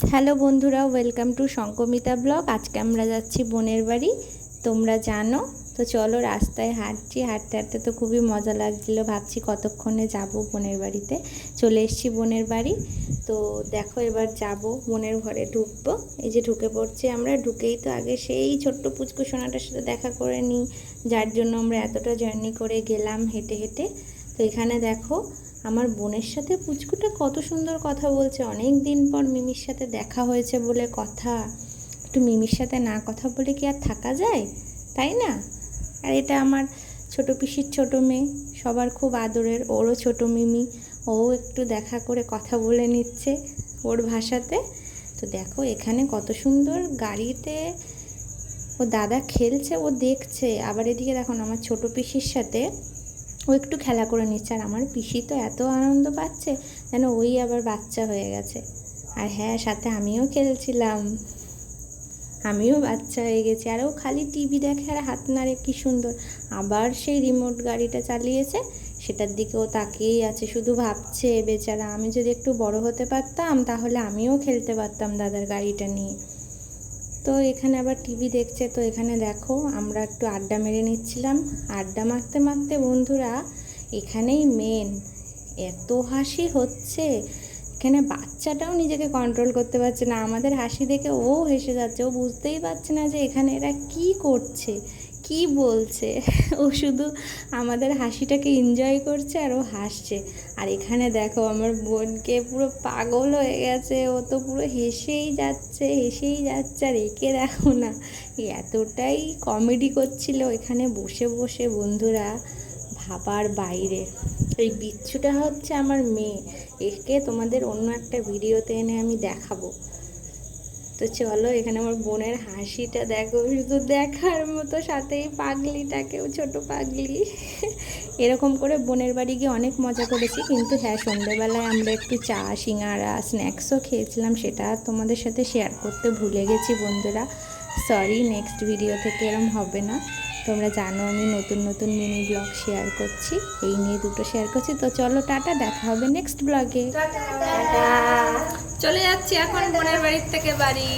Hello বন্ধুরা, welcome to শঙ্কমিতা blog. আজকে আমরা যাচ্ছি বোনের বাড়ি, তোমরা জানো। তো চলো, রাস্তায় হাঁটছি, হাঁটতে হাঁটতে তো খুবই মজা লাগছিলো। ভাবছি কতক্ষণে যাব বোনের বাড়িতে। চলে এসেছি বোনের বাড়ি। তো দেখো, এবার যাব বোনের ঘরে, ঢুকবো। এই যে ঢুকে পড়ছি আমরা। ঢুকেই তো আগে সেই ছোট্ট পুচকু সোনাটার সাথে দেখা করে নিই, যার জন্য আমরা এতটা জার্নি করে গেলাম হেঁটে হেঁটে। তো এখানে দেখো, আমার বোনের সাথে পুচকুটা কত সুন্দর কথা বলছে। অনেক দিন পর মিমির সাথে দেখা হয়েছে বলে কথা। একটু মিমির সাথে না কথা বলে কি আর থাকা যায়, তাই না? আর এটা আমার ছোট পিসির ছোট মেয়ে, সবার খুব আদরের। ওরও ছোট মিমি, ও একটু দেখা করে কথা বলে নিচ্ছে ওর ভাষাতে। তো দেখো এখানে কত সুন্দর গাড়িতে ও দাদা খেলছে, ও দেখছে। আবার এদিকে দেখো না, আমার ছোট পিসির সাথে ও একটু খেলা করে নিচ্ছে। আর আমার পিসি তো এত আনন্দ পাচ্ছে যেন ওই আবার বাচ্চা হয়ে গেছে। আর হ্যাঁ, সাথে আমিও খেলছিলাম, আমিও বাচ্চা হয়ে গেছি। আর ও খালি টিভি দেখে আর হাত নাড়ে, কি সুন্দর। আবার সেই রিমোট গাড়িটা চালিয়েছে, সেটার দিকে ও তাকিয়েই আছে, শুধু ভাবছে বেচারা, আমি যদি একটু বড় হতে পারতাম তাহলে আমিও খেলতে পারতাম দাদার গাড়িটা নিয়ে। তো এখানে আবার টিভি দেখছে। তো এখানে দেখো, আমরা একটু আড্ডা মেরে নিচ্ছিলাম। আড্ডা মারতে মারতে বন্ধুরা, এখানেই মেন, এত হাসি হচ্ছে। এখানে বাচ্চাটাও নিজেকে কন্ট্রোল করতে পারছে না, আমাদের হাসি দেখে ও হেসে যাচ্ছে। ও বুঝতেই পারছে না যে এখানে এরা কি করছে, কি বলছে। ও শুধু আমাদের হাসিটাকে এনজয় করছে আর ও হাসছে। আর এখানে দেখো, আমার বোনকে পুরো পাগল হয়ে গেছে। ও তো পুরো হেসেই যাচ্ছে, হেসেই যাচ্ছে। আর একে দেখো না, এতটাই কমেডি করছিল এখানে বসে বসে বন্ধুরা, ভাবার বাইরে। এই বিচ্ছুটা হচ্ছে আমার মেয়ে, একে তোমাদের অন্য একটা ভিডিওতে এনে আমি দেখাবো। তো চলো, এখানে আমার বোনের হাসিটা দেখো, শুধু দেখার মতো। সাথেই পাগলিটাকেও, ছোট পাগলি। এরকম করে বোনের বাড়ি গিয়ে অনেক মজা করেছি। কিন্তু হ্যাঁ, সন্ধ্যেবেলায় আমরা একটু চা, সিঙ্গারা, স্ন্যাক্সও খেয়েছিলাম, সেটা তোমাদের সাথে শেয়ার করতে ভুলে গেছি বন্ধুরা। সরি, নেক্সট ভিডিও থেকে এরম হবে না। তোমরা জানো আমি নতুন নতুন মিনি ব্লগ শেয়ার করছি, এই নিয়ে দুটো শেয়ার করছি। তো চলো, টাটা, দেখা হবে নেক্সট ব্লগে। টাটা। চলে যাচ্ছি এখন বোনের বাড়ির থেকে বাড়ি।